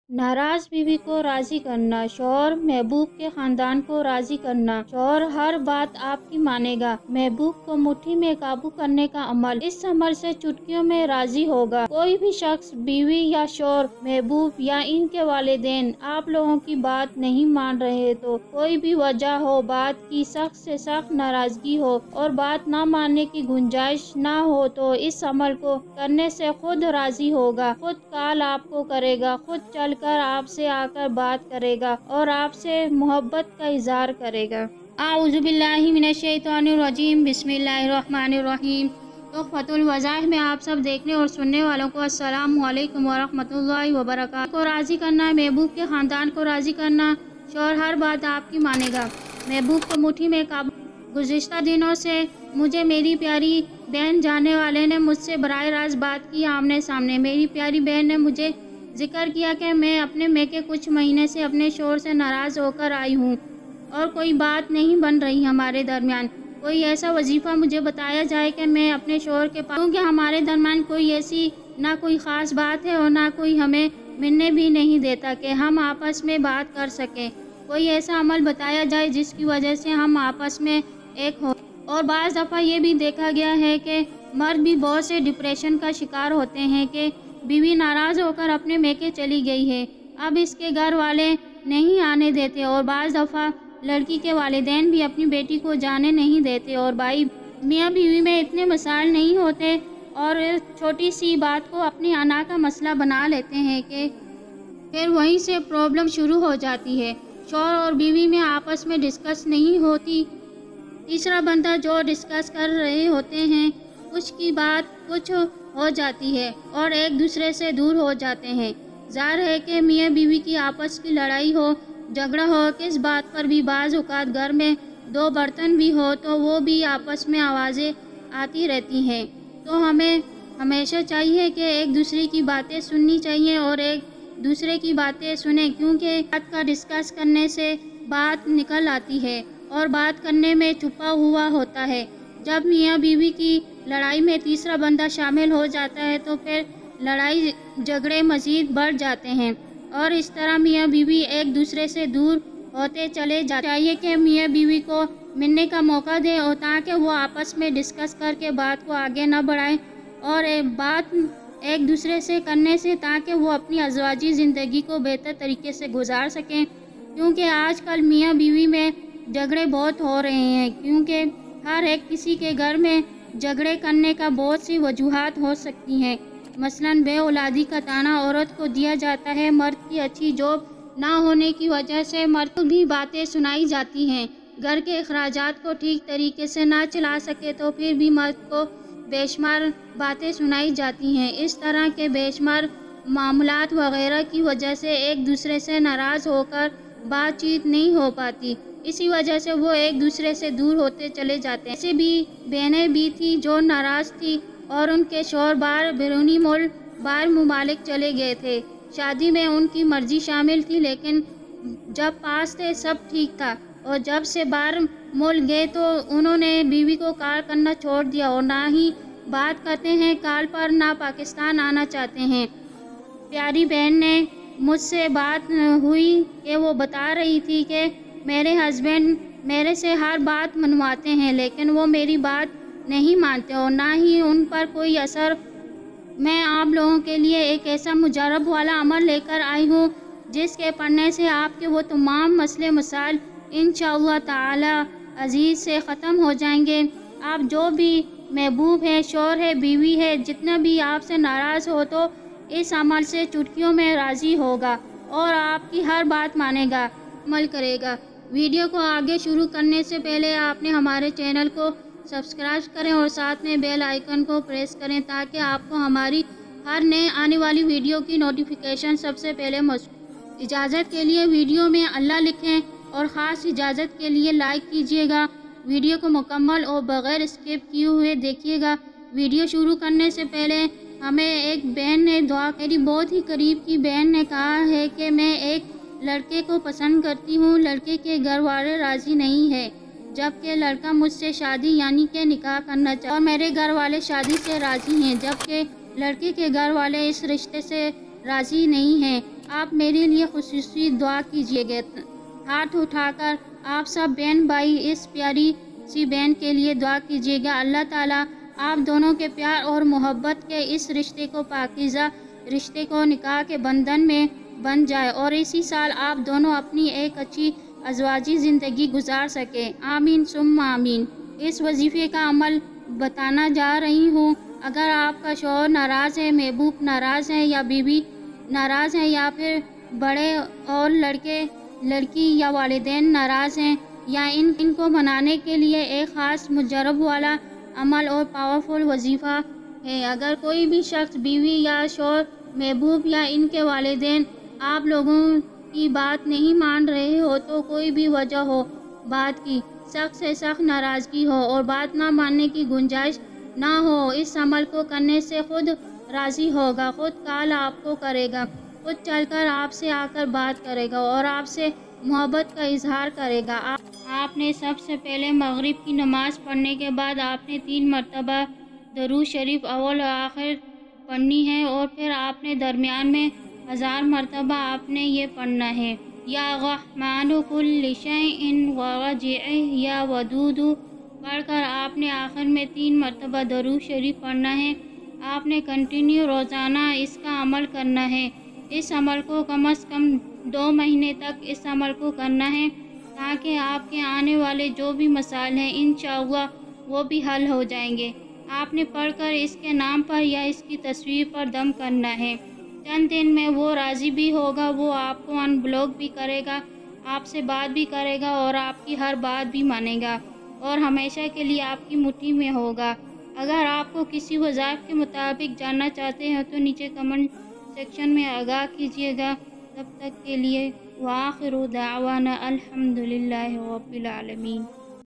नाराज बीवी को राजी करना, शौहर महबूब के खानदान को राजी करना। शौहर हर बात आपकी मानेगा। महबूब को मुट्ठी में काबू करने का अमल, इस अमल से चुटकियों में राजी होगा। कोई भी शख्स बीवी या शौहर, महबूब या इनके वालिदैन आप लोगों की बात नहीं मान रहे तो कोई भी वजह हो, बात की सख्त से सख्त नाराजगी हो और बात ना मानने की गुंजाइश ना हो तो इस अमल को करने से खुद राजी होगा, खुद कॉल आपको करेगा, खुद चल कर आपसे आकर बात करेगा और आपसे मोहब्बत का इजहार करेगा। आऊज़ु बिल्लाहि मिनश्शैतानिर्रजीम, बिस्मिल्लाहिर्रहमानिर्रहीम। तो फतुल वज़ाइह में आप सब देखने और सुनने वालों को अस्सलामु अलैकुम वरहमतुल्लाहि वबरकातुहू। को राज़ी करना, महबूब के ख़ानदान को राज़ी करना। शौहर हर बात आपकी मानेगा, महबूब को मुट्ठी में काबू। गुज़िश्ता दिनों से मुझे मेरी प्यारी बहन जानने वाले ने मुझसे बराह रास्त बात की आमने सामने। मेरी प्यारी बहन ने मुझे जिक्र किया कि मैं अपने मेके कुछ महीने से अपने शौहर से नाराज़ होकर आई हूँ और कोई बात नहीं बन रही हमारे दरमियान। कोई ऐसा वजीफ़ा मुझे बताया जाए कि मैं अपने शौहर के पास, क्योंकि हमारे दरमियान कोई ऐसी ना कोई ख़ास बात है और ना कोई हमें मिलने भी नहीं देता कि हम आपस में बात कर सकें। कोई ऐसा अमल बताया जाए जिसकी वजह से हम आपस में एक हो। और बाज़ दफ़ा ये भी देखा गया है कि मर्द भी बहुत से डिप्रेशन का शिकार होते हैं कि बीवी नाराज़ होकर अपने मेके चली गई है, अब इसके घर वाले नहीं आने देते और बाज़ दफ़ा लड़की के वालिदैन भी अपनी बेटी को जाने नहीं देते और भाई मियाँ बीवी में इतने मसाइल नहीं होते और छोटी सी बात को अपनी अना का मसला बना लेते हैं कि फिर वहीं से प्रॉब्लम शुरू हो जाती है। शौहर और बीवी में आपस में डिस्कस नहीं होती, तीसरा बंदा जो डिस्कस कर रहे होते हैं कुछ की बात कुछ हो जाती है और एक दूसरे से दूर हो जाते हैं। ज़ाहिर है कि मियाँ बीवी की आपस की लड़ाई हो, झगड़ा हो, किस बात पर भी बाज़ औक़ात घर में दो बर्तन भी हो तो वो भी आपस में आवाज़ें आती रहती हैं। तो हमें हमेशा चाहिए कि एक दूसरे की बातें सुननी चाहिए और एक दूसरे की बातें सुने, क्योंकि बात का डिस्कस करने से बात निकल आती है और बात करने में छुपा हुआ होता है। जब मियाँ बीवी की लड़ाई में तीसरा बंदा शामिल हो जाता है तो फिर लड़ाई झगड़े मज़ीद बढ़ जाते हैं और इस तरह मियाँ बीवी एक दूसरे से दूर होते चले जाते। चाहिए कि मियाँ बीवी को मिलने का मौका दें और ताकि वो आपस में डिस्कस करके बात को आगे न बढ़ाएं और बात एक दूसरे से करने से ताकि वो अपनी अज़वाजी ज़िंदगी को बेहतर तरीके से गुजार सकें, क्योंकि आजकल मियाँ बीवी में झगड़े बहुत हो रहे हैं, क्योंकि हर एक किसी के घर में झगड़े करने का बहुत सी वजूहात हो सकती हैं। मसलन बे औलादी का ताना औरत को दिया जाता है, मर्द की अच्छी जॉब ना होने की वजह से मर्द को भी बातें सुनाई जाती हैं, घर के अखराजात को ठीक तरीके से ना चला सके तो फिर भी मर्द को बेशुमार बातें सुनाई जाती हैं। इस तरह के बेशुमार मामलात वगैरह की वजह से एक दूसरे से नाराज़ होकर बातचीत नहीं हो पाती, इसी वजह से वो एक दूसरे से दूर होते चले जाते हैं। ऐसे भी बहनें भी थी जो नाराज़ थी और उनके शौहर बाहर बैरूनी मुल्क बाहर मुमालिक चले गए थे। शादी में उनकी मर्जी शामिल थी, लेकिन जब पास थे सब ठीक था और जब से बाहर मुल्क गए तो उन्होंने बीवी को कॉल करना छोड़ दिया और ना ही बात करते हैं कॉल पर, ना पाकिस्तान आना चाहते हैं। प्यारी बहन ने मुझसे बात हुई कि वो बता रही थी कि मेरे हस्बैंड मेरे से हर बात मनवाते हैं लेकिन वो मेरी बात नहीं मानते और ना ही उन पर कोई असर। मैं आप लोगों के लिए एक ऐसा मुजरब वाला अमल लेकर आई हूँ जिसके पढ़ने से आपके वो तमाम मसले मसाइल इंशाअल्लाह ताला अजीज़ से ख़त्म हो जाएंगे। आप जो भी महबूब है, शौहर है, बीवी है, जितना भी आपसे नाराज़ हो तो इस अमल से चुटकियों में राज़ी होगा और आपकी हर बात मानेगा, अमल करेगा। वीडियो को आगे शुरू करने से पहले आपने हमारे चैनल को सब्सक्राइब करें और साथ में बेल आइकन को प्रेस करें ताकि आपको हमारी हर नए आने वाली वीडियो की नोटिफिकेशन सबसे पहले मौजूद। इजाज़त के लिए वीडियो में अल्लाह लिखें और ख़ास इजाज़त के लिए लाइक कीजिएगा। वीडियो को मुकम्मल और बग़ैर स्किप किए हुए देखिएगा। वीडियो शुरू करने से पहले हमें एक बहन ने दुआ, मेरी बहुत ही करीब की बहन ने कहा है कि मैं एक लड़के को पसंद करती हूँ, लड़के के घर वाले राज़ी नहीं है, जबकि लड़का मुझसे शादी यानी कि निकाह करना चाहता और मेरे घर वाले शादी से राज़ी हैं, जबकि लड़के के घर वाले इस रिश्ते से राज़ी नहीं हैं। آپ میرے لیے خصوصی دعا کیجیے گا۔ ہاتھ اٹھا کر آپ سب بہن بھائی اس پیاری سی بہن کے لیے دعا کیجیے گا۔ اللہ تعالیٰ آپ دونوں کے پیار اور محبت کے اس رشتے کو پاکیزہ رشتے کو نکاح کے بندھن میں بن جائے اور اسی سال آپ دونوں اپنی ایک اچھی ازواجی زندگی گزار سکیں۔ آمین ثم آمین۔ اس وظیفے کا عمل بتانا جا رہی ہوں۔ اگر آپ کا شوہر ناراض ہے، محبوب ناراض ہے یا بیوی ناراض ہے یا پھر بڑے اور لڑکی یا والدین ناراض ہیں یا ان کو منانے کے لیے ایک خاص مجرب والا عمل اور پاورفل وظیفہ ہے، اگر کوئی بھی شخص بیوی یا شوہر محبوب یا ان کے والدین آپ لوگوں کی بات نہیں مان رہے ہو تو کوئی بھی وجہ ہو بات کی سخت سے سخت ناراضگی ہو اور بات نہ ماننے کی گنجائش نہ ہو، اس عمل کو کرنے سے خود راضی ہوگا، خود کال آپ کو کرے گا، خود چل کر آپ سے آ کر بات کرے گا اور آپ سے محبت کا اظہار کرے گا۔ آپ نے سب سے پہلے مغرب کی نماز پڑھنے کے بعد آپ نے 3 مرتبہ درود شریف اول و آخر پڑھنی ہے اور پھر آپ نے درمیان میں 1000 مرتبہ آپ نے یہ پڑھنا ہے، یا رحمن کل شیء وواجعہ یا ودود پڑھ کر آپ نے آخر میں 3 مرتبہ درود شریف پڑھنا ہے۔ آپ نے کنٹینیو روزانہ اس کا عمل کرنا ہے۔ اس عمل کو کم از کم 2 مہینے تک اس عمل کو کرنا ہے تاکہ آپ کے آنے والے جو بھی مسائل ہیں انشاءاللہ وہ بھی حل ہو جائیں گے۔ آپ نے پڑھ کر اس کے نام پر یا اس کی تصویر پر دم کرنا ہے۔ چند دن میں وہ راضی بھی ہوگا، وہ آپ کو ان بلاک بھی کرے گا، آپ سے بات بھی کرے گا اور آپ کی ہر بات بھی مانے گا اور ہمیشہ کے لیے آپ کی مٹھی میں ہوگا۔ اگر آپ کو کسی وظائف کے مطابق جاننا چاہتے ہیں تو نیچے کمنٹ سیکشن میں آگاہ کیجیے گا۔ تب تک کے لیے وآخر دعوانا الحمدللہ رب العالمین۔